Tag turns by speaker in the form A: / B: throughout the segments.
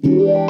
A: Hello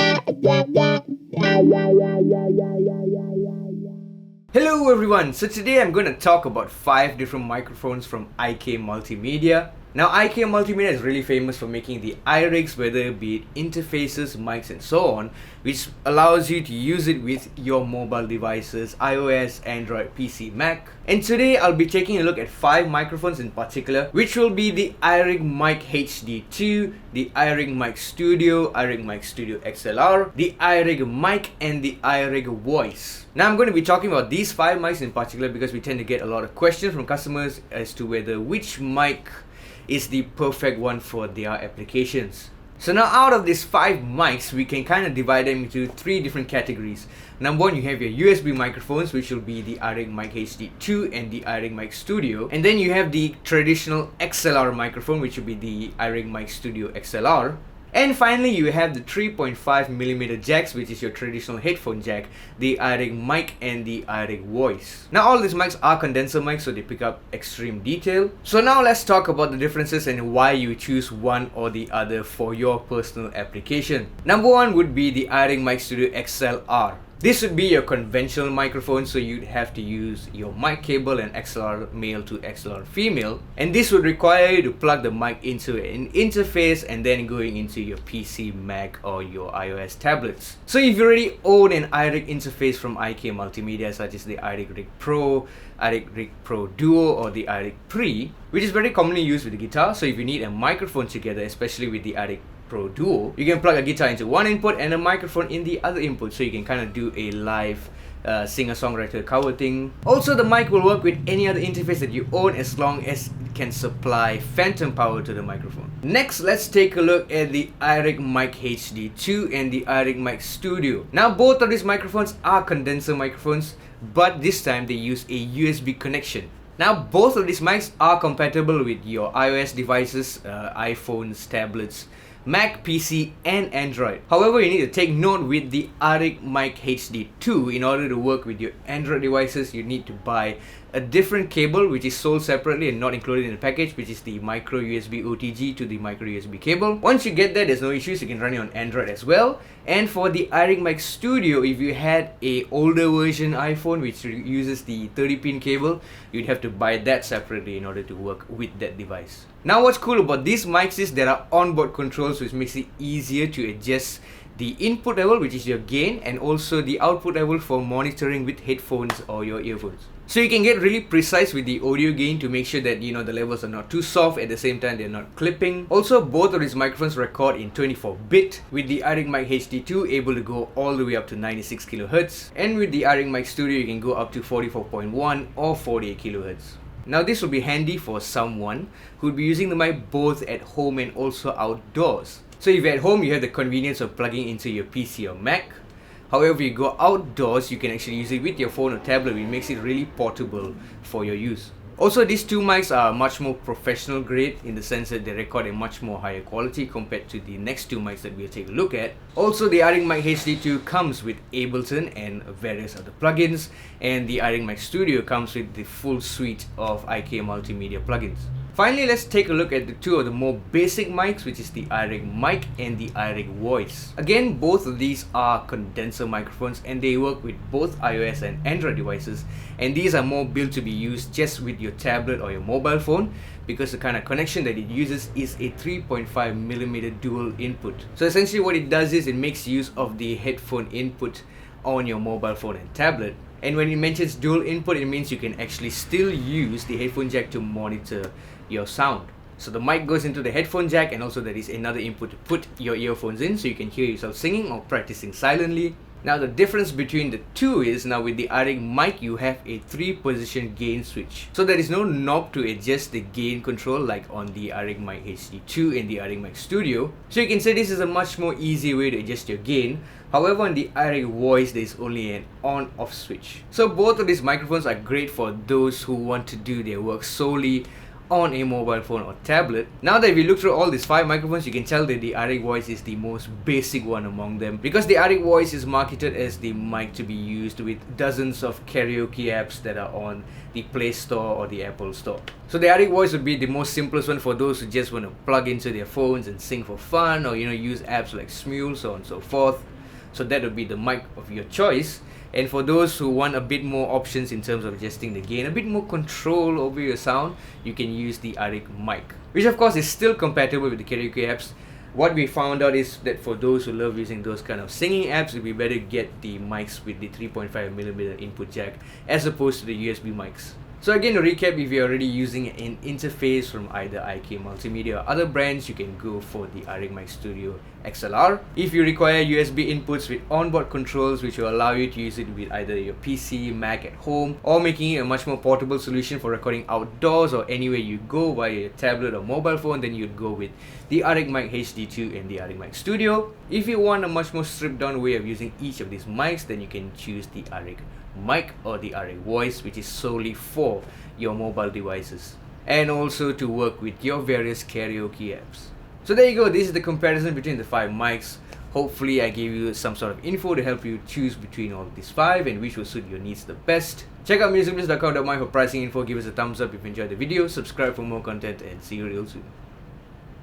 A: everyone, so today I'm going to talk about 5 different microphones from IK Multimedia. Now IK Multimedia is really famous for making the iRigs, whether it be it interfaces, mics and so on, which allows you to use it with your mobile devices, iOS, Android, PC, Mac. And today I'll be taking a look at 5 microphones in particular, which will be the Irig Mic HD2, the Irig Mic Studio, Irig Mic Studio XLR, the Irig Mic and the Irig Voice. Now I'm going to be talking about these 5 mics in particular because we tend to get a lot of questions from customers as to whether which mic is the perfect one for their applications. So now out of these 5 mics, we can kind of divide them into 3 different categories. Number 1, you have your USB microphones, which will be the Irig Mic HD2 and the Irig Mic Studio. And then you have the traditional XLR microphone, which will be the Irig Mic Studio XLR. And finally, you have the 3.5mm jacks, which is your traditional headphone jack, the Irig Mic and the Irig Voice. Now all these mics are condenser mics, so they pick up extreme detail. So now let's talk about the differences and why you choose one or the other for your personal application. Number 1 would be the Irig Mic Studio XLR. This would be your conventional microphone, so you'd have to use your mic cable and XLR male to XLR female, and this would require you to plug the mic into an interface and then going into your PC, Mac or your iOS tablets. So if you already own an iRig interface from IK Multimedia, such as the iRig Pro, iRig Pro Duo or the iRig Pre, which is very commonly used with the guitar, so if you need a microphone together, especially with the iRig Pro Duo, you can plug a guitar into one input and a microphone in the other input, so you can kind of do a live singer-songwriter cover thing. Also, the mic will work with any other interface that you own as long as it can supply phantom power to the microphone. Next, let's take a look at the Irig Mic HD2 and the Irig Mic Studio. Now both of these microphones are condenser microphones, but this time they use a USB connection. Now both of these mics are compatible with your iOS devices, iPhones, tablets, Mac, PC and Android. However, you need to take note with the Irig Mic HD2, in order to work with your Android devices, you need to buy a different cable which is sold separately and not included in the package, which is the micro USB OTG to the micro USB cable. Once you get that, there's no issues, you can run it on Android as well. And for the Irig Mic Studio, if you had a older version iPhone which uses the 30-pin cable, you'd have to buy that separately in order to work with that device. Now what's cool about these mics is there are onboard controls, which makes it easier to adjust the input level, which is your gain, and also the output level for monitoring with headphones or your earphones. So you can get really precise with the audio gain to make sure that the levels are not too soft, at the same time they're not clipping. Also, both of these microphones record in 24-bit, with the Irig Mic HD2 able to go all the way up to 96 kHz, and with the Irig Mic Studio you can go up to 44.1 or 48 kHz. Now this will be handy for someone who will be using the mic both at home and also outdoors. So if you're at home, you have the convenience of plugging into your PC or Mac. However, if you go outdoors, you can actually use it with your phone or tablet, which makes it really portable for your use. Also, these 2 mics are much more professional grade in the sense that they record a much more higher quality compared to the next 2 mics that we'll take a look at. Also, the Irig Mic HD2 comes with Ableton and various other plugins, and the Irig Mic Studio comes with the full suite of IK Multimedia plugins. Finally, let's take a look at the 2 of the more basic mics, which is the Irig Mic and the Irig Voice. Again, both of these are condenser microphones and they work with both iOS and Android devices, and these are more built to be used just with your tablet or your mobile phone, because the kind of connection that it uses is a 3.5mm dual input. So essentially what it does is it makes use of the headphone input on your mobile phone and tablet. And when it mentions dual input, it means you can actually still use the headphone jack to monitor your sound. So the mic goes into the headphone jack, and also there is another input to put your earphones in so you can hear yourself singing or practicing silently. Now the difference between the 2 is, now with the Irig Mic you have a 3-position gain switch. So there is no knob to adjust the gain control like on the Irig Mic HD2 and the Irig Mic Studio. So you can say this is a much more easy way to adjust your gain. However, on the Irig Voice there is only an on-off switch. So both of these microphones are great for those who want to do their work solely on a mobile phone or tablet. Now that we look through all these 5 microphones, you can tell that the iRig Voice is the most basic one among them, because the iRig Voice is marketed as the mic to be used with dozens of karaoke apps that are on the Play Store or the Apple Store. So the iRig Voice would be the most simplest one for those who just want to plug into their phones and sing for fun, or use apps like Smule, so on and so forth. So that would be the mic of your choice. And for those who want a bit more options in terms of adjusting the gain, a bit more control over your sound, you can use the Irig Mic, which of course is still compatible with the karaoke apps. What we found out is that for those who love using those kind of singing apps, it would be better get the mics with the 3.5mm input jack as opposed to the USB mics. So again, to recap, if you're already using an interface from either IK Multimedia or other brands, you can go for the Irig Mic Studio XLR. If you require USB inputs with onboard controls, which will allow you to use it with either your PC, Mac at home, or making it a much more portable solution for recording outdoors or anywhere you go via your tablet or mobile phone, then you'd go with the Irig Mic HD2 and the Irig Mic Studio. If you want a much more stripped down way of using each of these mics, then you can choose the Irig Mic or the iRig Voice, which is solely for your mobile devices and also to work with your various karaoke apps. So there you go, this is the comparison between the 5 mics. Hopefully I gave you some sort of info to help you choose between all of these 5 and which will suit your needs the best. Check out musicbliss.com.my for pricing info, give us a thumbs up if you enjoyed the video, subscribe for more content, and see you real soon.